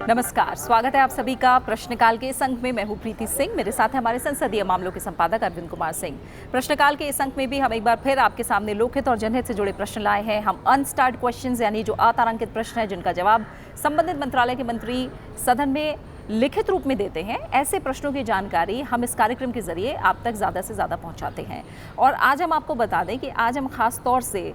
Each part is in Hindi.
नमस्कार, स्वागत है आप सभी का प्रश्नकाल के इस अंक में। मैं हूं प्रीति सिंह, मेरे साथ है हमारे संसदीय मामलों के संपादक अरविंद कुमार सिंह। प्रश्नकाल के इस अंक में भी हम एक बार फिर आपके सामने लोकहित और जनहित से जुड़े प्रश्न लाए हैं। हम अनस्टार्ड क्वेश्चंस यानी जो अतारांकित प्रश्न है जिनका जवाब संबंधित मंत्रालय के मंत्री सदन में लिखित रूप में देते हैं, ऐसे प्रश्नों की जानकारी हम इस कार्यक्रम के जरिए आप तक ज़्यादा से ज़्यादा पहुंचाते हैं। और आज हम आपको बता दें कि आज हम खास तौर से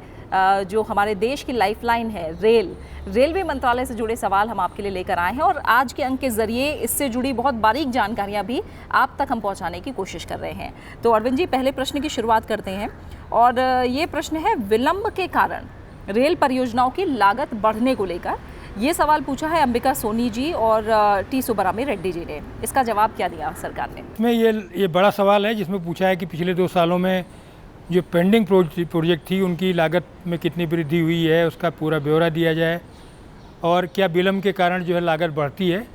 जो हमारे देश की लाइफलाइन है रेलवे मंत्रालय से जुड़े सवाल हम आपके लिए लेकर आए हैं और आज के अंक के जरिए इससे जुड़ी बहुत बारीक जानकारियां भी आप तक हम पहुंचाने की कोशिश कर रहे हैं। तो अरविंद जी, पहले प्रश्न की शुरुआत करते हैं और ये प्रश्न है विलंब के कारण रेल परियोजनाओं की लागत बढ़ने को लेकर। ये सवाल पूछा है अंबिका सोनी जी और टी सुब्बारामी रेड्डी जी ने। इसका जवाब क्या दिया सरकार ने? इसमें ये बड़ा सवाल है जिसमें पूछा है कि पिछले 2 सालों में जो पेंडिंग प्रोजेक्ट थी उनकी लागत में कितनी वृद्धि हुई है, उसका पूरा ब्यौरा दिया जाए और क्या विलंब के कारण जो है लागत बढ़ती है।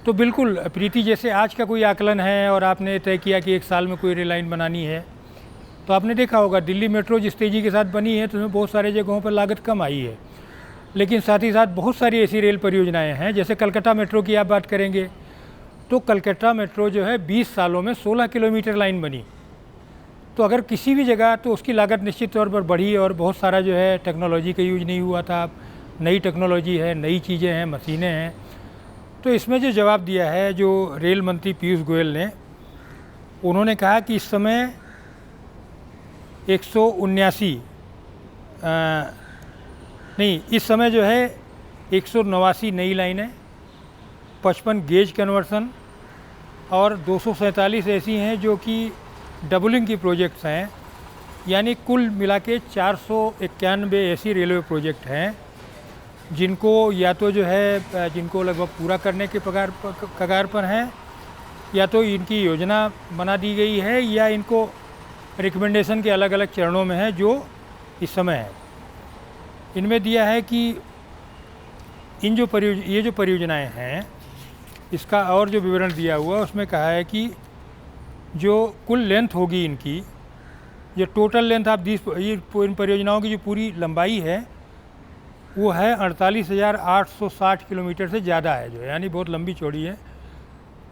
तो बिल्कुल प्रीति, जैसे आज का कोई आकलन है और आपने तय किया कि 1 साल में कोई रेल लाइन बनानी है, तो आपने देखा होगा दिल्ली मेट्रो जिस तेज़ी के साथ बनी है तो उसमें बहुत सारे जगहों पर लागत कम आई है। लेकिन साथ ही साथ बहुत सारी ऐसी रेल परियोजनाएँ हैं, जैसे कलकत्ता मेट्रो की आप बात करेंगे तो कलकत्ता मेट्रो जो है 20 सालों में 16 किलोमीटर लाइन बनी। तो अगर किसी भी जगह तो उसकी लागत निश्चित तौर पर बढ़ी और बहुत सारा जो है टेक्नोलॉजी का यूज नहीं हुआ था। नई टेक्नोलॉजी है, नई चीज़ें हैं, मशीनें हैं। तो इसमें जो जवाब दिया है जो रेल मंत्री पीयूष गोयल ने, उन्होंने कहा कि इस समय 179 नहीं, इस समय जो है 189 नई लाइनें, 55 गेज कन्वर्सन और 247 ऐसी हैं जो कि डबलिंग की प्रोजेक्ट्स हैं। यानी कुल मिला के 491 ऐसी रेलवे प्रोजेक्ट हैं जिनको या तो जो है जिनको लगभग पूरा करने के कगार पर हैं, या तो इनकी योजना बना दी गई है या इनको रिकमेंडेशन के अलग अलग चरणों में है जो इस समय है। इनमें दिया है कि ये जो परियोजनाएं हैं इसका और जो विवरण दिया हुआ उसमें कहा है कि जो कुल लेंथ होगी इनकी, जो टोटल लेंथ आप इन परियोजनाओं की जो पूरी लंबाई है वो है 48,860 किलोमीटर से ज़्यादा है, जो यानी बहुत लंबी चौड़ी है।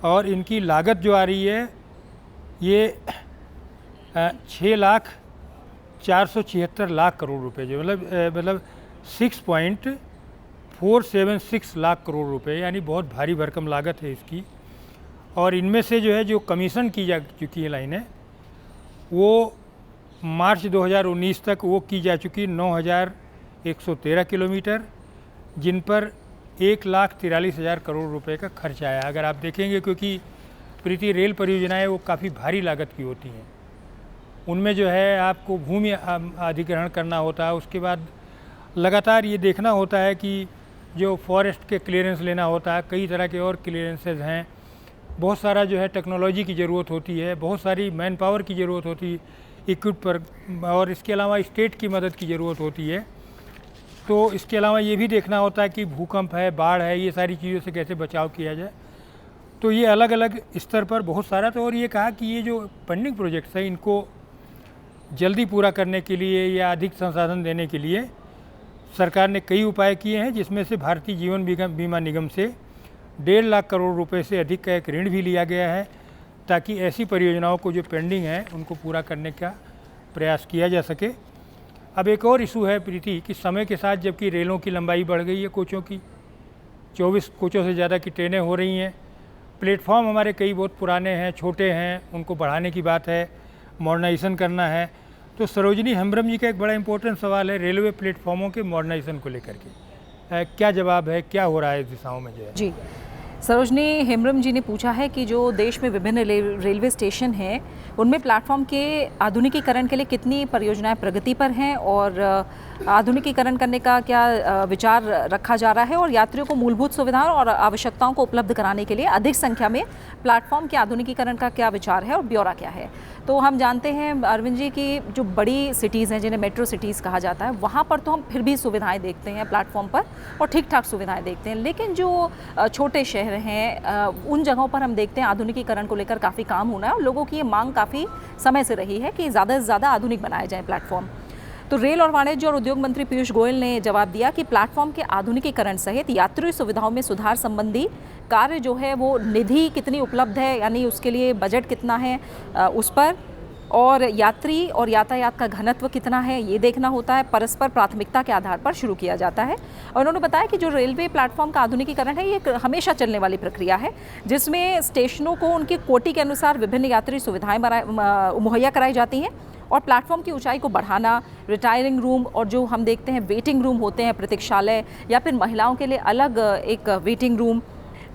और इनकी लागत जो आ रही है ये 6,476,00,000 करोड़ रुपए, जो मतलब 6.476 लाख करोड़ रुपए, यानी बहुत भारी भरकम लागत है इसकी। और इनमें से जो है जो कमीशन की जा चुकी है लाइनें वो मार्च 2019 तक वो की जा चुकी 9,113 किलोमीटर, जिन पर 1,43,000 करोड़ रुपए का खर्च आया। अगर आप देखेंगे, क्योंकि प्रीति रेल परियोजनाएं वो काफ़ी भारी लागत की होती हैं, उनमें जो है आपको भूमि अधिग्रहण करना होता है, उसके बाद लगातार ये देखना होता है कि जो फॉरेस्ट के क्लियरेंस लेना होता है, कई तरह के और क्लियरेंसेज हैं, बहुत सारा जो है टेक्नोलॉजी की ज़रूरत होती है, बहुत सारी मैन पावर की ज़रूरत होती है इक्विप पर, और इसके अलावा स्टेट की मदद की ज़रूरत होती है। तो इसके अलावा ये भी देखना होता है कि भूकंप है, बाढ़ है, ये सारी चीज़ों से कैसे बचाव किया जाए। तो ये अलग अलग स्तर पर बहुत सारा। तो और ये कहा कि ये जो पेंडिंग प्रोजेक्ट्स हैं इनको जल्दी पूरा करने के लिए या अधिक संसाधन देने के लिए सरकार ने कई उपाय किए हैं, जिसमें से भारतीय जीवन बीमा निगम से 1.5 लाख करोड़ रुपए से अधिक का एक ऋण भी लिया गया है, ताकि ऐसी परियोजनाओं को जो पेंडिंग है उनको पूरा करने का प्रयास किया जा सके। अब एक और इशू है प्रीति कि समय के साथ जबकि रेलों की लंबाई बढ़ गई है, कोचों की 24 कोचों से ज़्यादा की ट्रेनें हो रही हैं, प्लेटफॉर्म हमारे कई बहुत पुराने हैं, छोटे हैं, उनको बढ़ाने की बात है, मॉडर्नाइजेशन करना है। तो सरोजिनी हेम्ब्रम जी का एक बड़ा इंपॉर्टेंट सवाल है रेलवे प्लेटफॉर्मों के मॉडर्नाइजेशन को लेकर के। क्या जवाब है, क्या हो रहा है इस दिशाओं में जो है? जी, सरोजनी हेम्ब्रम जी ने पूछा है कि जो देश में विभिन्न रेलवे स्टेशन हैं उनमें प्लेटफॉर्म के आधुनिकीकरण के लिए कितनी परियोजनाएं प्रगति पर हैं और आधुनिकीकरण करने का क्या विचार रखा जा रहा है, और यात्रियों को मूलभूत सुविधाओं और आवश्यकताओं को उपलब्ध कराने के लिए अधिक संख्या में प्लेटफॉर्म के आधुनिकीकरण का क्या विचार है और ब्यौरा क्या है। तो हम जानते हैं अरविंद जी की जो बड़ी सिटीज़ हैं जिन्हें मेट्रो सिटीज़ कहा जाता है, वहाँ पर तो हम फिर भी सुविधाएं देखते हैं प्लेटफॉर्म पर और ठीक ठाक सुविधाएं देखते हैं, लेकिन जो छोटे शहर हैं उन जगहों पर हम देखते हैं आधुनिकीकरण को लेकर काफ़ी काम होना है और लोगों की ये मांग काफ़ी समय से रही है कि ज़्यादा से ज़्यादा आधुनिक बनाए जाए प्लेटफॉर्म। तो रेल और वाणिज्य और उद्योग मंत्री पीयूष गोयल ने जवाब दिया कि प्लेटफॉर्म के आधुनिकीकरण सहित यात्री सुविधाओं में सुधार संबंधी कार्य जो है वो निधि कितनी उपलब्ध है, यानी उसके लिए बजट कितना है उस पर, और यात्री और यातायात का घनत्व कितना है ये देखना होता है। परस्पर प्राथमिकता के आधार पर शुरू किया जाता है। और उन्होंने बताया कि जो रेलवे प्लेटफॉर्म का आधुनिकीकरण है ये एक हमेशा चलने वाली प्रक्रिया है, जिसमें स्टेशनों को उनकी कोटि के अनुसार विभिन्न यात्री सुविधाएं मुहैया कराई जाती हैं और प्लेटफॉर्म की ऊंचाई को बढ़ाना, रिटायरिंग रूम और जो हम देखते हैं वेटिंग रूम होते हैं, प्रतीक्षालय या फिर महिलाओं के लिए अलग एक वेटिंग रूम,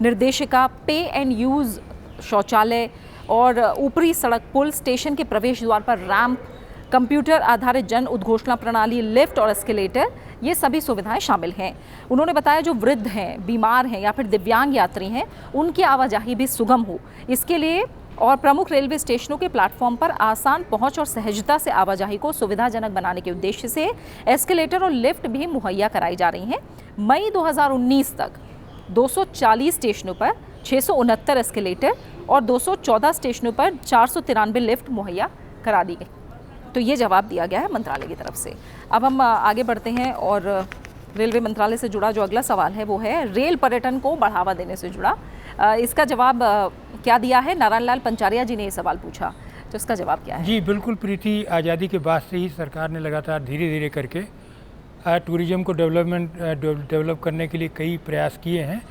निर्देशिका, पे एंड यूज़ शौचालय और ऊपरी सड़क पुल, स्टेशन के प्रवेश द्वार पर रैंप, कंप्यूटर आधारित जन उद्घोषणा प्रणाली, लिफ्ट और एस्केलेटर, ये सभी सुविधाएं शामिल हैं। उन्होंने बताया जो वृद्ध हैं, बीमार हैं या फिर दिव्यांग यात्री हैं, उनकी आवाजाही भी सुगम हो, इसके लिए और प्रमुख रेलवे स्टेशनों के प्लेटफॉर्म पर आसान पहुंच और सहजता से आवाजाही को सुविधाजनक बनाने के उद्देश्य से एस्केलेटर और लिफ्ट भी मुहैया कराई जा रही हैं। मई 2019 तक 240 स्टेशनों पर 669 एस्केलेटर और 214 स्टेशनों पर 493 लिफ्ट मुहैया करा दी गई। तो ये जवाब दिया गया है मंत्रालय की तरफ से। अब हम आगे बढ़ते हैं और रेलवे मंत्रालय से जुड़ा जो अगला सवाल है वो है रेल पर्यटन को बढ़ावा देने से जुड़ा। इसका जवाब क्या दिया है? नारायण लाल पंचारिया जी ने ये सवाल पूछा, तो इसका जवाब क्या है? जी बिल्कुल प्रीति, आज़ादी के बाद से ही सरकार ने लगातार धीरे धीरे करके टूरिज़्म को डेवलप करने के लिए कई प्रयास किए हैं,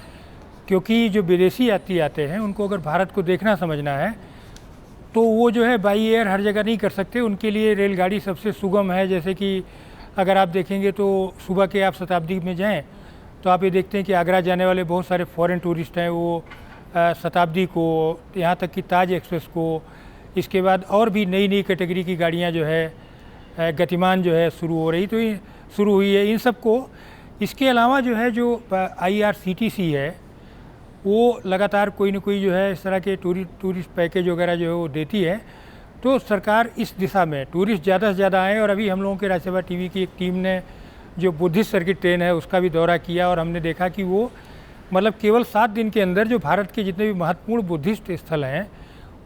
क्योंकि जो विदेशी यात्री आते हैं उनको अगर भारत को देखना समझना है तो वो जो है बाई एयर हर जगह नहीं कर सकते। उनके लिए रेलगाड़ी सबसे सुगम है। जैसे कि अगर आप देखेंगे तो सुबह के आप शताब्दी में जाएं तो आप ये देखते हैं कि आगरा जाने वाले बहुत सारे फॉरेन टूरिस्ट हैं, वो शताब्दी को, यहाँ तक कि ताज एक्सप्रेस को, इसके बाद और भी नई नई कैटेगरी की गाड़ियाँ जो है गतिमान जो है शुरू हुई है इन सब को। इसके अलावा जो है जो IRCTC है वो लगातार कोई न कोई जो है इस तरह के टूरिस्ट पैकेज वगैरह जो है वो देती है। तो सरकार इस दिशा में टूरिस्ट ज़्यादा से ज़्यादा आए। और अभी हम लोगों के राज्यसभा TV की एक टीम ने जो बुद्धिस्ट सर्किट ट्रेन है उसका भी दौरा किया और हमने देखा कि वो मतलब केवल 7 दिन के अंदर जो भारत के जितने भी महत्वपूर्ण बुद्धिस्ट स्थल हैं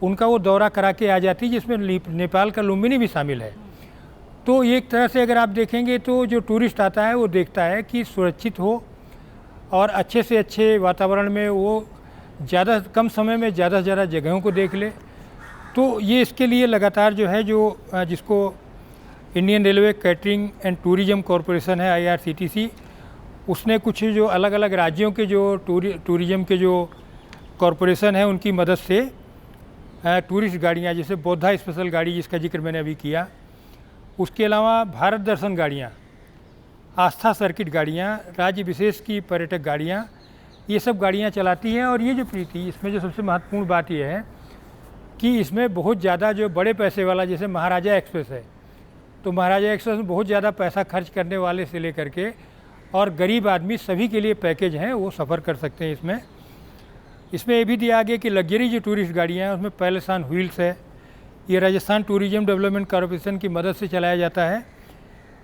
उनका वो दौरा करा के आ जाती है, जिसमें नेपाल का लुम्बिनी भी शामिल है। तो एक तरह से अगर आप देखेंगे तो जो टूरिस्ट आता है वो देखता है कि सुरक्षित हो और अच्छे से अच्छे वातावरण में वो ज़्यादा कम समय में ज़्यादा से ज़्यादा जगहों को देख ले। तो ये इसके लिए लगातार जो है जो जिसको Indian railway catering and tourism corporation है IRCTC, उसने कुछ जो अलग अलग राज्यों के जो टूरिज़्म के जो कॉरपोरेशन है उनकी मदद से टूरिस्ट गाड़ियाँ, जैसे बौद्धा स्पेशल गाड़ी जिसका जिक्र मैंने अभी किया, उसके अलावा भारत दर्शन गाड़ियाँ, आस्था सर्किट गाड़ियाँ, राज्य विशेष की पर्यटक गाड़ियाँ, ये सब गाड़ियाँ चलाती हैं। और ये जो प्रीति, इसमें जो सबसे महत्वपूर्ण बात यह है कि इसमें बहुत ज़्यादा जो बड़े पैसे वाला जैसे महाराजा एक्सप्रेस है, तो महाराजा एक्सप्रेस में बहुत ज़्यादा पैसा खर्च करने वाले से लेकर के और गरीब आदमी सभी के लिए पैकेज हैं, वो सफ़र कर सकते हैं। इसमें ये भी दिया गया कि लग्जरी जो टूरिस्ट गाड़ियाँ हैं उसमें पैलेस ऑन व्हील्स है। ये राजस्थान टूरिज़्म डेवलपमेंट कॉरपोरेशन की मदद से चलाया जाता है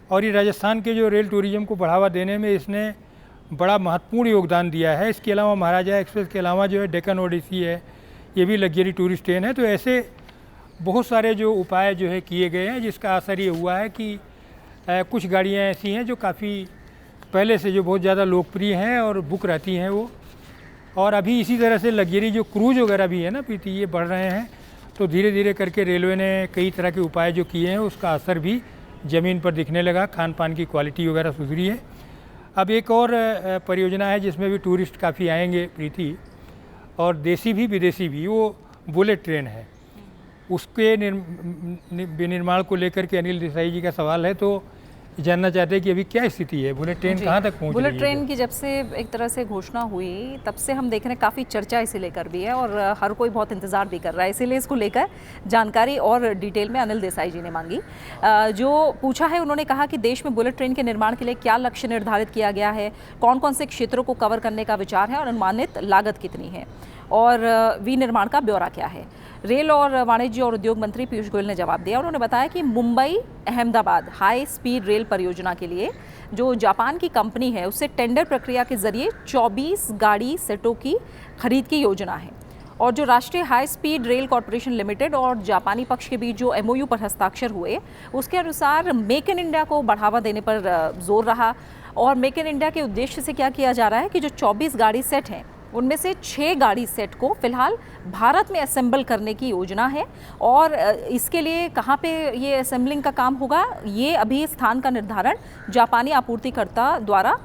और ये राजस्थान के जो रेल टूरिज़्म को बढ़ावा देने में इसने बड़ा महत्वपूर्ण योगदान दिया है। इसके अलावा महाराजा एक्सप्रेस के अलावा जो है डेक्कन ओडिसी है, ये भी लग्जरी टूरिस्ट ट्रेन है। तो ऐसे बहुत सारे जो उपाय जो है किए गए हैं, जिसका असर ये हुआ है कि कुछ गाड़ियाँ ऐसी हैं जो काफ़ी पहले से जो बहुत ज़्यादा लोकप्रिय हैं और बुक रहती हैं वो। और अभी इसी तरह से लग्जरी जो क्रूज वगैरह भी है ना प्रीति, ये बढ़ रहे हैं। तो धीरे धीरे करके रेलवे ने कई तरह के उपाय जो किए हैं उसका असर भी ज़मीन पर दिखने लगा, खान पान की क्वालिटी वगैरह सुधरी है। अब एक और परियोजना है जिसमें भी टूरिस्ट काफ़ी आएंगे प्रीति, और देसी भी विदेशी भी, वो बुलेट ट्रेन है। उसके विनिर्माण को लेकर के अनिल देसाई जी का सवाल है, तो जानना चाहते हैं कि अभी क्या स्थिति है, बुलेट ट्रेन कहाँ तक पहुँच रही है? बुलेट ट्रेन की जब से एक तरह से घोषणा हुई तब से हम देख रहे हैं काफ़ी चर्चा इसे लेकर भी है और हर कोई बहुत इंतज़ार भी कर रहा है। इसीलिए इसको लेकर जानकारी और डिटेल में अनिल देसाई जी ने मांगी। जो पूछा है उन्होंने कहा कि देश में बुलेट ट्रेन के निर्माण के लिए क्या लक्ष्य निर्धारित किया गया है, कौन कौन से क्षेत्रों को कवर करने का विचार है और अनुमानित लागत कितनी है और विनिर्माण का ब्यौरा क्या है। रेल और वाणिज्य और उद्योग मंत्री पीयूष गोयल ने जवाब दिया। उन्होंने बताया कि Mumbai Ahmedabad high speed rail परियोजना के लिए जो जापान की कंपनी है उससे टेंडर प्रक्रिया के जरिए 24 गाड़ी सेटों की खरीद की योजना है और जो राष्ट्रीय high speed rail corporation limited और जापानी पक्ष के बीच जो एमओयू पर हस्ताक्षर हुए, उसके अनुसार मेक इन इंडिया को बढ़ावा देने पर जोर रहा। और मेक इन इंडिया के उद्देश्य से क्या किया जा रहा है कि जो 24 गाड़ी सेट हैं उनमें से 6 गाड़ी सेट को फिलहाल भारत में असेंबल करने की योजना है। और इसके लिए कहाँ पे ये असेंबलिंग का काम होगा, ये अभी स्थान का निर्धारण जापानी आपूर्तिकर्ता द्वारा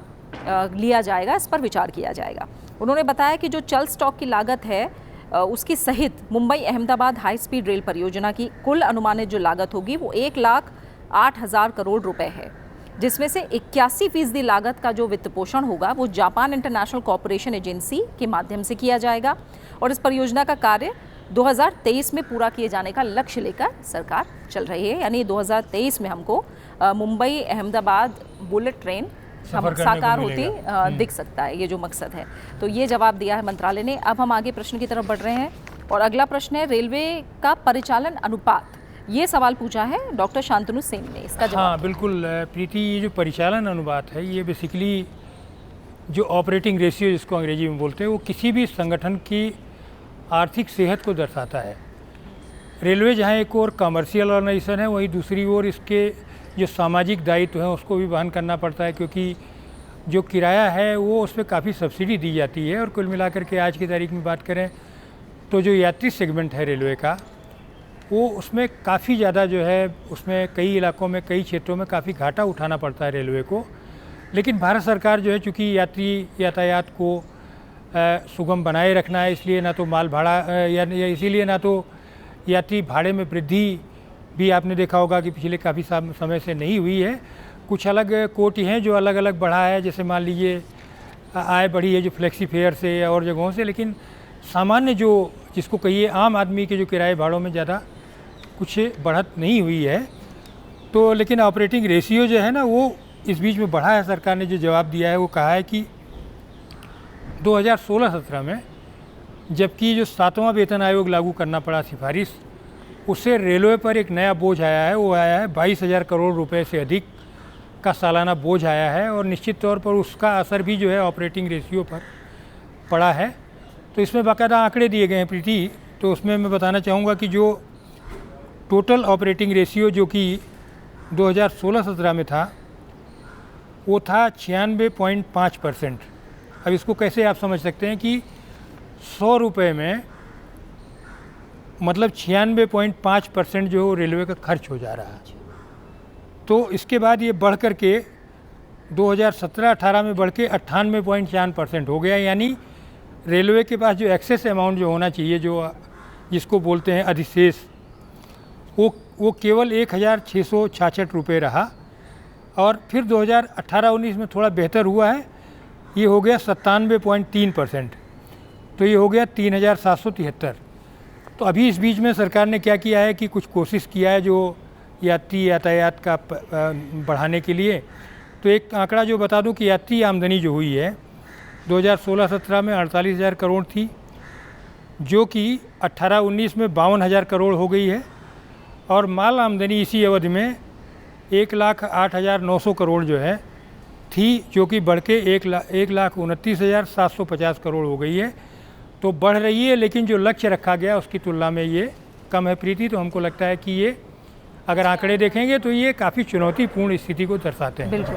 लिया जाएगा, इस पर विचार किया जाएगा। उन्होंने बताया कि जो चल स्टॉक की लागत है उसकी सहित Mumbai Ahmedabad high speed rail परियोजना की कुल अनुमानित जो लागत होगी वो 1,08,000 करोड़ रुपए है, जिसमें से 81% लागत का जो वित्त पोषण होगा वो जापान इंटरनेशनल कॉरपोरेशन एजेंसी के माध्यम से किया जाएगा। और इस परियोजना का कार्य 2023 में पूरा किए जाने का लक्ष्य लेकर सरकार चल रही है। यानी 2023 में हमको मुंबई अहमदाबाद बुलेट ट्रेन साकार होती दिख सकता है, ये जो मकसद है। तो ये जवाब दिया है मंत्रालय ने। अब हम आगे प्रश्न की तरफ बढ़ रहे हैं और अगला प्रश्न है रेलवे का परिचालन अनुपात। ये सवाल पूछा है डॉक्टर शांतनु सेन ने, इसका जवाब। हाँ बिल्कुल प्रीति, ये जो परिचालन अनुपात है ये बेसिकली जो ऑपरेटिंग रेशियो जिसको अंग्रेजी में बोलते हैं, वो किसी भी संगठन की आर्थिक सेहत को दर्शाता है। रेलवे जहाँ एक और कमर्शियल ऑर्गेनाइजेशन है, वहीं दूसरी ओर इसके जो सामाजिक दायित्व है उसको भी वहन करना पड़ता है, क्योंकि जो किराया है वो उस पर काफ़ी सब्सिडी दी जाती है। और कुल मिलाकर के आज की तारीख में बात करें तो जो यात्री सेगमेंट है रेलवे का, वो उसमें काफ़ी ज़्यादा जो है, उसमें कई इलाकों में कई क्षेत्रों में काफ़ी घाटा उठाना पड़ता है रेलवे को। लेकिन भारत सरकार जो है, चूँकि यात्री यातायात को सुगम बनाए रखना है, इसलिए ना तो माल भाड़ा या इसीलिए ना तो यात्री भाड़े में वृद्धि भी आपने देखा होगा कि पिछले काफ़ी समय से नहीं हुई है। कुछ अलग कोटि हैं जो अलग अलग बढ़ा है, जैसे मान लीजिए आय बढ़ी है जो फ्लेक्सी फेयर से और जगहों से, लेकिन सामान्य जो जिसको कहिए आम आदमी के जो किराए भाड़ों में ज़्यादा कुछ बढ़त नहीं हुई है। तो लेकिन ऑपरेटिंग रेशियो जो है ना, वो इस बीच में बढ़ा है। सरकार ने जो जवाब दिया है वो कहा है कि 2016-17 में जबकि जो 7वां वेतन आयोग लागू करना पड़ा सिफारिश, उससे रेलवे पर एक नया बोझ आया है। वो आया है 22,000 करोड़ रुपए से अधिक का सालाना बोझ आया है। और निश्चित तौर पर उसका असर भी जो है ऑपरेटिंग रेशियो पर पड़ा है। तो इसमें बाकायदा आंकड़े दिए गए हैं प्रीति। तो उसमें मैं बताना चाहूँगा कि जो टोटल ऑपरेटिंग रेशियो जो कि 2016-17 में था वो था 96.5%। अब इसको कैसे आप समझ सकते हैं कि 100 रुपये में मतलब 96.5% जो रेलवे का खर्च हो जा रहा है। तो इसके बाद ये बढ़ कर के 2017-18 में बढ़ के 98.4% हो गया। यानी रेलवे के पास जो एक्सेस अमाउंट जो होना चाहिए, जो जिसको बोलते हैं अधिशेष, वो केवल 1,666 रुपये रहा। और फिर 2018-19 में थोड़ा बेहतर हुआ है, ये हो गया 97.3%। तो ये हो गया 3,773। तो अभी इस बीच में सरकार ने क्या किया है कि कुछ कोशिश किया है जो यात्री यातायात का बढ़ाने के लिए। तो एक आंकड़ा जो बता दूं कि यात्री आमदनी जो हुई है 2016-17 में 48,000 करोड़ थी, जो कि 18-19 में 52,000 करोड़ हो गई है। और माल आमदनी इसी अवधि में 1,08,900 करोड़ जो है थी, जो कि बढ़ के 1,29,750 करोड़ हो गई है। तो बढ़ रही है, लेकिन जो लक्ष्य रखा गया उसकी तुलना में ये कम है प्रीति। तो हमको लगता है कि ये अगर आंकड़े देखेंगे तो ये काफ़ी चुनौतीपूर्ण स्थिति को दर्शाते हैं। बिल्कुल।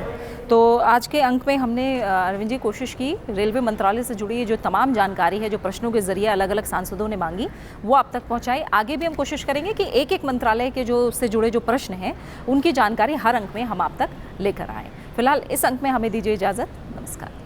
तो आज के अंक में हमने अरविंद जी कोशिश की रेलवे मंत्रालय से जुड़ी जो तमाम जानकारी है, जो प्रश्नों के जरिए अलग अलग सांसदों ने मांगी, वो आप तक पहुंचाई। आगे भी हम कोशिश करेंगे कि एक एक मंत्रालय के जो से जुड़े जो प्रश्न हैं उनकी जानकारी हर अंक में हम आप तक लेकर आएँ। फिलहाल इस अंक में हमें दीजिए इजाज़त। नमस्कार।